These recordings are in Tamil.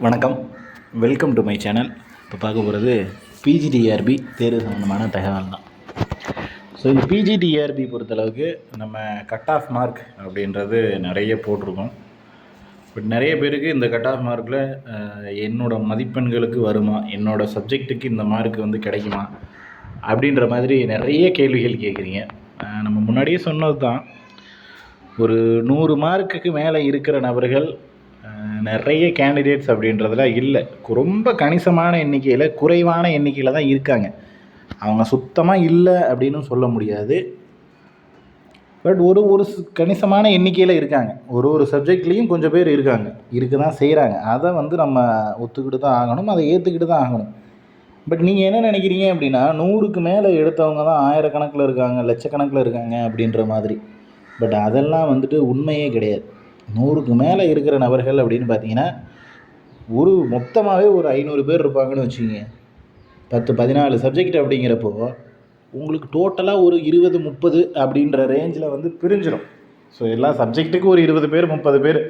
வணக்கம், வெல்கம் டு மை சேனல். இப்போ பார்க்க போகிறது பிஜிடிஆர்பி தேர்வு சம்மந்தமான தகவல் தான். ஸோ இந்த பிஜிடிஆர்பி பொறுத்தளவுக்கு நம்ம கட் ஆஃப் மார்க் அப்படின்றது நிறைய போட்டிருக்கோம். பட் நிறைய பேருக்கு இந்த கட் ஆஃப் மார்க்கில் என்னோடய மதிப்பெண்களுக்கு வருமா, என்னோடய சப்ஜெக்ட்டுக்கு இந்த மார்க் வந்து கிடைக்குமா அப்படின்ற மாதிரி நிறைய கேள்விகள் கேட்குறீங்க. நம்ம முன்னாடியே சொன்னது தான், ஒரு 100 மார்க்குக்கு மேலே இருக்கிற நபர்கள் நிறைய கேண்டிடேட்ஸ் அப்படின்றதுலாம் இல்லை. ரொம்ப கணிசமான எண்ணிக்கையில், குறைவான எண்ணிக்கையில் தான் இருக்காங்க. அவங்க சுத்தமாக இல்லை அப்படின்னு சொல்ல முடியாது. பட் ஒரு கணிசமான எண்ணிக்கையில் இருக்காங்க. ஒரு சப்ஜெக்ட்லேயும் கொஞ்சம் பேர் இருக்க தான் செய்கிறாங்க. அதை வந்து நம்ம ஒத்துக்கிட்டு தான் ஆகணும், அதை ஏற்றுக்கிட்டு தான் ஆகணும். பட் நீங்கள் என்ன நினைக்கிறீங்க அப்படின்னா, 100க்கு மேலே எடுத்தவங்க தான் ஆயிரக்கணக்கில் இருக்காங்க, லட்சக்கணக்கில் இருக்காங்க அப்படின்ற மாதிரி. பட் அதெல்லாம் வந்துட்டு உண்மையே கிடையாது. 100க்கு மேலே இருக்கிற நபர்கள் அப்படின்னு பார்த்தீங்கன்னா, மொத்தமாகவே ஒரு 500 பேர் இருப்பாங்கன்னு வச்சுக்கிங்க. 10-14 சப்ஜெக்ட் அப்படிங்கிறப்போ உங்களுக்கு டோட்டலாக ஒரு 20-30 அப்படின்ற ரேஞ்சில் வந்து பிரிஞ்சிடும். ஸோ எல்லா சப்ஜெக்ட்டுக்கும் ஒரு 20 பேர் 30 பேர்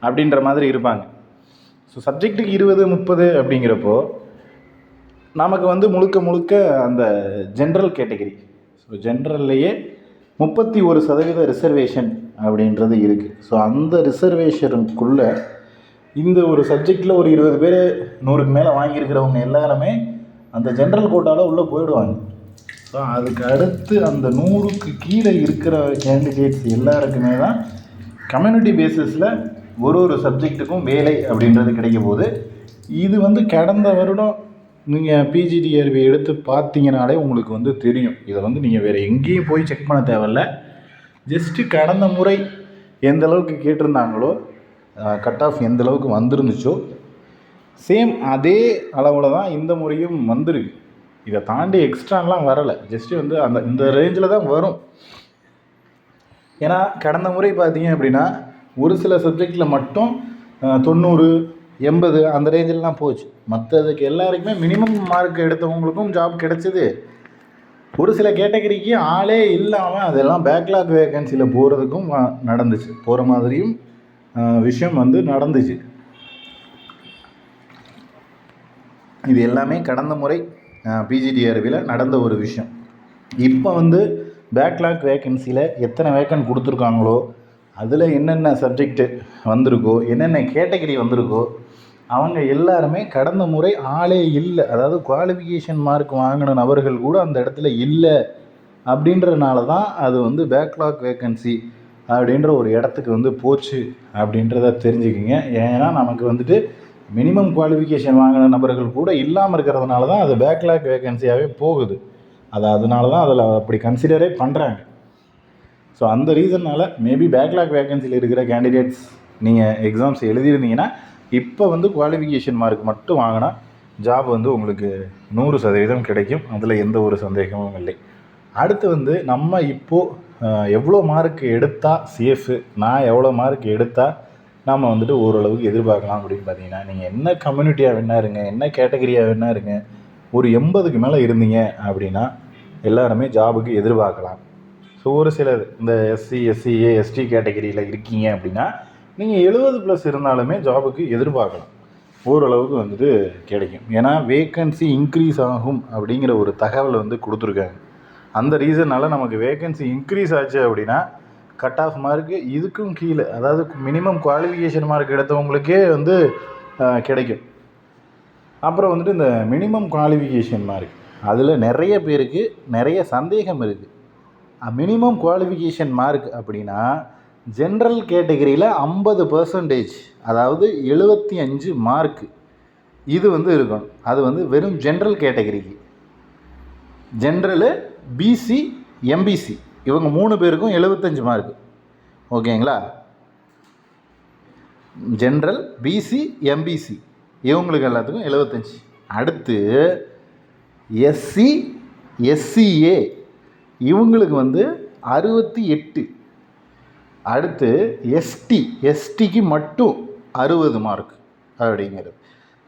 அப்படின்ற மாதிரி இருப்பாங்க. ஸோ சப்ஜெக்ட்டுக்கு 20-30 அப்படிங்கிறப்போ நமக்கு வந்து முழுக்க அந்த ஜென்ரல் கேட்டகரி, ஸோ ஜென்ரல்லையே 31% ரிசர்வேஷன் அப்படின்றது இருக்குது. ஸோ அந்த ரிசர்வேஷனுக்குள்ளே இந்த ஒரு சப்ஜெக்டில் ஒரு 20 பேர் 100க்கு மேலே வாங்கியிருக்கிறவங்க எல்லாருமே அந்த ஜென்ரல் கோட்டாவில் உள்ளே போயிடுவாங்க. ஸோ அதுக்கு அடுத்து அந்த 100க்கு கீழே இருக்கிற கேண்டிடேட்ஸ் எல்லாருக்குமே தான் கம்யூனிட்டி பேசிஸில் ஒரு சப்ஜெக்ட்டுக்கும் வேலை அப்படின்றது கிடைக்க போகுது. இது வந்து கடந்த வருடம் நீங்கள் பிஜிடிஆர்பி எடுத்து பார்த்தீங்கனாலே உங்களுக்கு வந்து தெரியும். இதை வந்து நீங்கள் வேறு எங்கேயும் போய் செக் பண்ண தேவையில்ல. ஜஸ்ட்டு கடந்த முறை எந்த அளவுக்கு கேட்டிருந்தாங்களோ, கட் ஆஃப் எந்த அளவுக்கு வந்துருந்துச்சோ, சேம் அதே அளவில் தான் இந்த முறையும் வந்திருக்கு. இதை தாண்டி எக்ஸ்ட்ராலாம் வரலை. ஜஸ்ட்டு வந்து இந்த ரேஞ்சில் தான் வரும். ஏன்னா கடந்த முறை பார்த்தீங்க அப்படின்னா ஒரு சில சப்ஜெக்டில் மட்டும் 90-80 அந்த ரேஞ்சிலலாம் போச்சு. மற்றதுக்கு எல்லாருக்குமே மினிமம் மார்க் எடுத்தவங்களுக்கும் ஜாப் கிடச்சிது. ஒரு சில கேட்டகரிக்கு ஆளே இல்லாமல் அதெல்லாம் பேக்லாக் வேகன்சியில் போகிறதுக்கும் நடந்துச்சு, போகிற மாதிரியும் விஷயம் வந்து நடந்துச்சு. இது எல்லாமே கடந்த முறை பிஜிடிஆர்பியில் நடந்த ஒரு விஷயம். இப்போ வந்து பேக்லாக் வேகன்சியில் எத்தனை வேக்கன்ட் கொடுத்துருக்காங்களோ, அதில் என்னென்ன சப்ஜெக்டு வந்திருக்கோ, என்னென்ன கேட்டகரி வந்திருக்கோ, அவங்க எல்லாருமே கடந்த முறை ஆளே இல்லை, அதாவது குவாலிஃபிகேஷன் மார்க் வாங்கின நபர்கள் கூட அந்த இடத்துல இல்லை. அப்படின்றதுனால தான் அது வந்து பேக்லாக் வேக்கன்சி அப்படின்ற ஒரு இடத்துக்கு வந்து போச்சு அப்படின்றத தெரிஞ்சுக்கிங்க. ஏன்னா நமக்கு வந்துட்டு மினிமம் குவாலிஃபிகேஷன் வாங்கின நபர்கள் கூட இல்லாமல் இருக்கிறதுனால தான் அது பேக்லாக் வேக்கன்சியாகவே போகுது. அதனால தான் அதில் அப்படி கன்சிடரே பண்ணுறாங்க. ஸோ அந்த ரீசன்னால் மேபி பேக்லாக் வேக்கன்சியில் இருக்கிற கேண்டிடேட்ஸ் நீங்கள் எக்ஸாம்ஸ் எழுதியிருந்தீங்கன்னா இப்போ வந்து குவாலிஃபிகேஷன் மார்க் மட்டும் வாங்கினா ஜாப் வந்து உங்களுக்கு 100% கிடைக்கும். அதில் எந்த ஒரு சந்தேகமும் இல்லை. அடுத்து வந்து நம்ம இப்போது எவ்வளோ மார்க் எடுத்தால் சேஃபு, நான் எவ்வளோ மார்க் எடுத்தால் நாம் வந்துட்டு ஓரளவுக்கு எதிர்பார்க்கலாம் அப்படின்னு பார்த்தீங்கன்னா, நீங்கள் என்ன கம்யூனிட்டியாக வேணா இருங்க, என்ன கேட்டகரியாக வேணா இருங்க, ஒரு 80க்கு மேலே இருந்தீங்க அப்படின்னா எல்லாருமே ஜாபுக்கு எதிர்பார்க்கலாம். ஸோ ஒரு சிலர் இந்த எஸ்சி, எஸ்சிஏ, எஸ்டி கேட்டகரியில் இருக்கீங்க அப்படின்னா நீங்கள் 70+ இருந்தாலுமே ஜாபுக்கு எதிர்பார்க்கலாம். ஓரளவுக்கு வந்துட்டு கிடைக்கும். ஏன்னா வேக்கன்சி இன்க்ரீஸ் ஆகும் அப்படிங்கிற ஒரு தகவல் வந்து கொடுத்துருக்காங்க. அந்த ரீசனால் நமக்கு வேக்கன்சி இன்க்ரீஸ் ஆச்சு அப்படின்னா கட் ஆஃப் மார்க்கு இதுக்கும் கீழே, அதாவது மினிமம் குவாலிஃபிகேஷன் மார்க் எடுத்தவங்களுக்கே வந்து கிடைக்கும். அப்புறம் வந்துட்டு இந்த மினிமம் குவாலிஃபிகேஷன் மார்க், அதில் நிறைய பேருக்கு நிறைய சந்தேகம் இருக்குது. மினிமம் குவாலிஃபிகேஷன் மார்க் அப்படின்னா ஜென்ரல் கேட்டகரியில் 50%, அதாவது 75 மார்க்கு இது வந்து இருக்கணும். அது வந்து வெறும் ஜென்ரல் கேட்டகரிக்கு. ஜென்ரலு, பிசி, எம்பிசி இவங்க 3 பேருக்கும் 75 மார்க்கு. ஓகேங்களா? ஜென்ரல், பிசி, எம்பிசி இவங்களுக்கு எல்லாத்துக்கும் 75. அடுத்து எஸ்சி, எஸ்சிஏ இவங்களுக்கு வந்து 68. அடுத்து எஸ்டிக்கு மட்டும் 60 மார்க் அப்படிங்கிறது.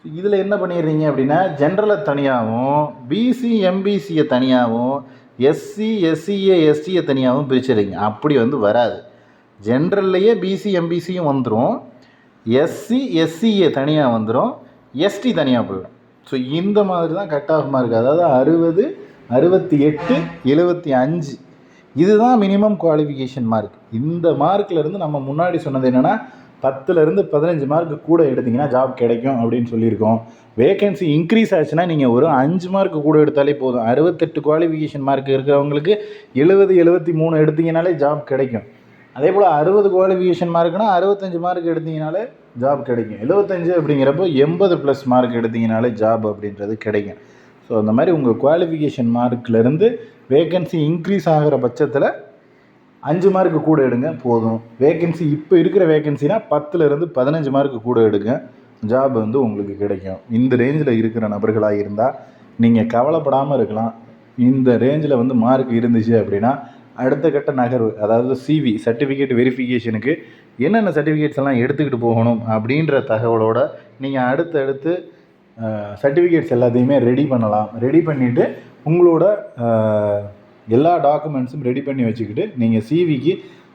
இதில் என்ன பண்ணிடுறீங்க அப்படின்னா, ஜென்ரலை தனியாகவும், பிசி, எம்பிசியை தனியாகவும், எஸ்சி, எஸ்சிஏ, எஸ்டியை தனியாகவும் பிரிச்சிடுறீங்க. அப்படி வந்து வராது. ஜென்ரல்லையே பிசி, எம்பிசியும் வந்துடும், எஸ்சி, எஸ்சிஏ தனியாக வந்துடும், எஸ்டி தனியாக போயிடும். ஸோ இந்த மாதிரி தான் கட் ஆஃப் மார்க். அதாவது 60, 68, 75 இதுதான் மினிமம் குவாலிஃபிகேஷன் மார்க். இந்த மார்க்லேருந்து நம்ம முன்னாடி சொன்னது என்னென்னா 10லேருந்து 15 மார்க் கூட எடுத்திங்கன்னா ஜாப் கிடைக்கும் அப்படின்னு சொல்லியிருக்கோம். வேகன்சி இன்க்ரீஸ் ஆச்சுன்னா நீங்கள் ஒரு 5 மார்க் கூட எடுத்தாலே போதும். 68 குவாலிஃபிகேஷன் மார்க் இருக்கிறவங்களுக்கு 70, 73 எடுத்திங்கனாலே ஜாப் கிடைக்கும். அதே போல் 60 குவாலிஃபிகேஷன் மார்க்னால் 65 மார்க் எடுத்திங்கனாலே ஜாப் கிடைக்கும். 75 அப்படிங்கிறப்போ 80+ மார்க் எடுத்திங்கனாலே ஜாப் அப்படின்றது கிடைக்கும். ஸோ அந்த மாதிரி உங்கள் குவாலிஃபிகேஷன் மார்க்லேருந்து வேகன்சி இன்க்ரீஸ் ஆகிற பட்சத்தில் 5 மார்க்கு கூட எடுங்க போதும். வேகன்சி இப்போ இருக்கிற வேகன்சினா 10லேருந்து 15 மார்க்கு கூட எடுங்க, ஜாப் வந்து உங்களுக்கு கிடைக்கும். இந்த ரேஞ்சில் இருக்கிற நபர்களாக இருந்தால் நீங்கள் கவலைப்படாமல் இருக்கலாம். இந்த ரேஞ்சில் வந்து மார்க் இருந்துச்சு அப்படின்னா அடுத்த கட்ட நகர்வு, அதாவது சிவி சர்டிஃபிகேட் வெரிஃபிகேஷனுக்கு என்னென்ன சர்டிஃபிகேட்ஸ் எல்லாம் எடுத்துக்கிட்டு போகணும் அப்படின்ற தகவலோடு நீங்கள் அடுத்தடுத்து சர்டிஃபிகேட்ஸ் எல்லாத்தையுமே ரெடி பண்ணலாம். ரெடி பண்ணிவிட்டு உங்களோட எல்லா டாக்குமெண்ட்ஸும் ரெடி பண்ணி வச்சுக்கிட்டு நீங்கள் சிவிக்கு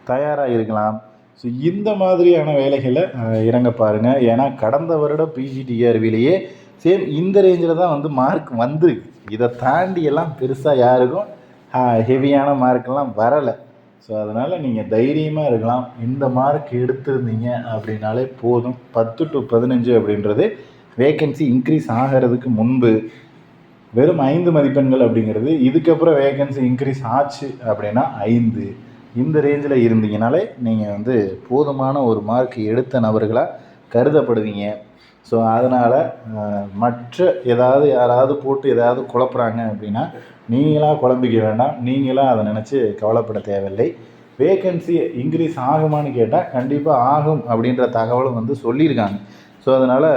தயாராக இருக்கலாம். ஸோ இந்த மாதிரியான வேலைகளை இறங்க பாருங்கள். ஏன்னா கடந்த வருடம் பிஜிடிஆர்பிலேயே சேம் இந்த ரேஞ்சில் தான் வந்து மார்க் வந்துருக்கு. இதை தாண்டி எல்லாம் பெருசாக யாருக்கும் ஹெவியான மார்க்கெல்லாம் வரலை. ஸோ அதனால் நீங்கள் தைரியமாக இருக்கலாம். இந்த மார்க் எடுத்திருந்தீங்க அப்படின்னாலே போதும். 10 to 15 அப்படின்றது வேகன்சி இன்க்ரீஸ் ஆகிறதுக்கு முன்பு வெறும் 5 மதிப்பெண்கள் அப்படிங்கிறது. இதுக்கப்புறம் வேகன்சி இன்க்ரீஸ் ஆச்சு அப்படின்னா 5. இந்த ரேஞ்சில் இருந்தீங்கனாலே நீங்கள் வந்து போதுமான ஒரு மார்க் எடுத்த நபர்களாக கருதப்படுவீங்க. ஸோ அதனால் மற்ற யாராவது போட்டு ஏதாவது குழப்புறாங்க அப்படின்னா நீங்களாக குழம்பிக்க வேண்டாம். நீங்களாக அதை நினச்சி கவலைப்பட தேவையில்லை. வேகன்சி இன்க்ரீஸ் ஆகுமான்னு கேட்டால் கண்டிப்பாக ஆகும் அப்படின்ற தகவலும் வந்து சொல்லியிருக்காங்க. ஸோ அதனால்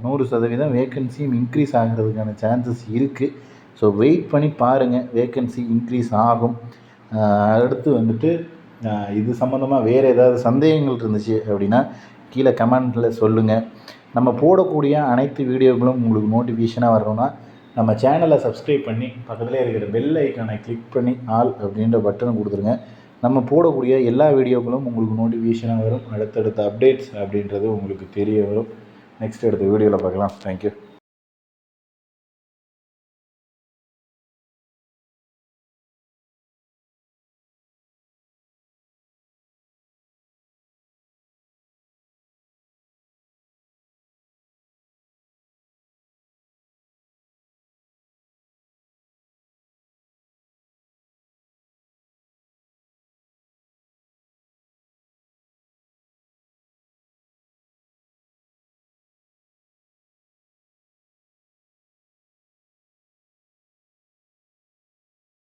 100% வேகன்சியும் இன்க்ரீஸ் ஆகிறதுக்கான சான்சஸ் இருக்குது. ஸோ வெயிட் பண்ணி பாருங்கள், வேகன்சி இன்க்ரீஸ் ஆகும். அடுத்து வந்துட்டு இது சம்மந்தமாக வேறு ஏதாவது சந்தேகங்கள் இருந்துச்சு அப்படின்னா கீழே கமெண்ட்டில் சொல்லுங்கள். நம்ம போடக்கூடிய அனைத்து வீடியோக்களும் உங்களுக்கு நோட்டிஃபிகேஷனாக வரணும்னா நம்ம சேனலை சப்ஸ்கிரைப் பண்ணி பக்கத்தில் இருக்கிற பெல் ஐக்கானை கிளிக் பண்ணி ஆல் அப்படின்ற பட்டனை கொடுத்துருங்க. நம்ம போடக்கூடிய எல்லா வீடியோக்களும் உங்களுக்கு நோட்டிஃபிகேஷனாக வரும். அடுத்தடுத்த அப்டேட்ஸ் அப்படின்றது உங்களுக்கு தெரிய வரும். நெக்ஸ்ட் அடுத்த வீடியோவில் பார்க்கலாம். தேங்க்யூ.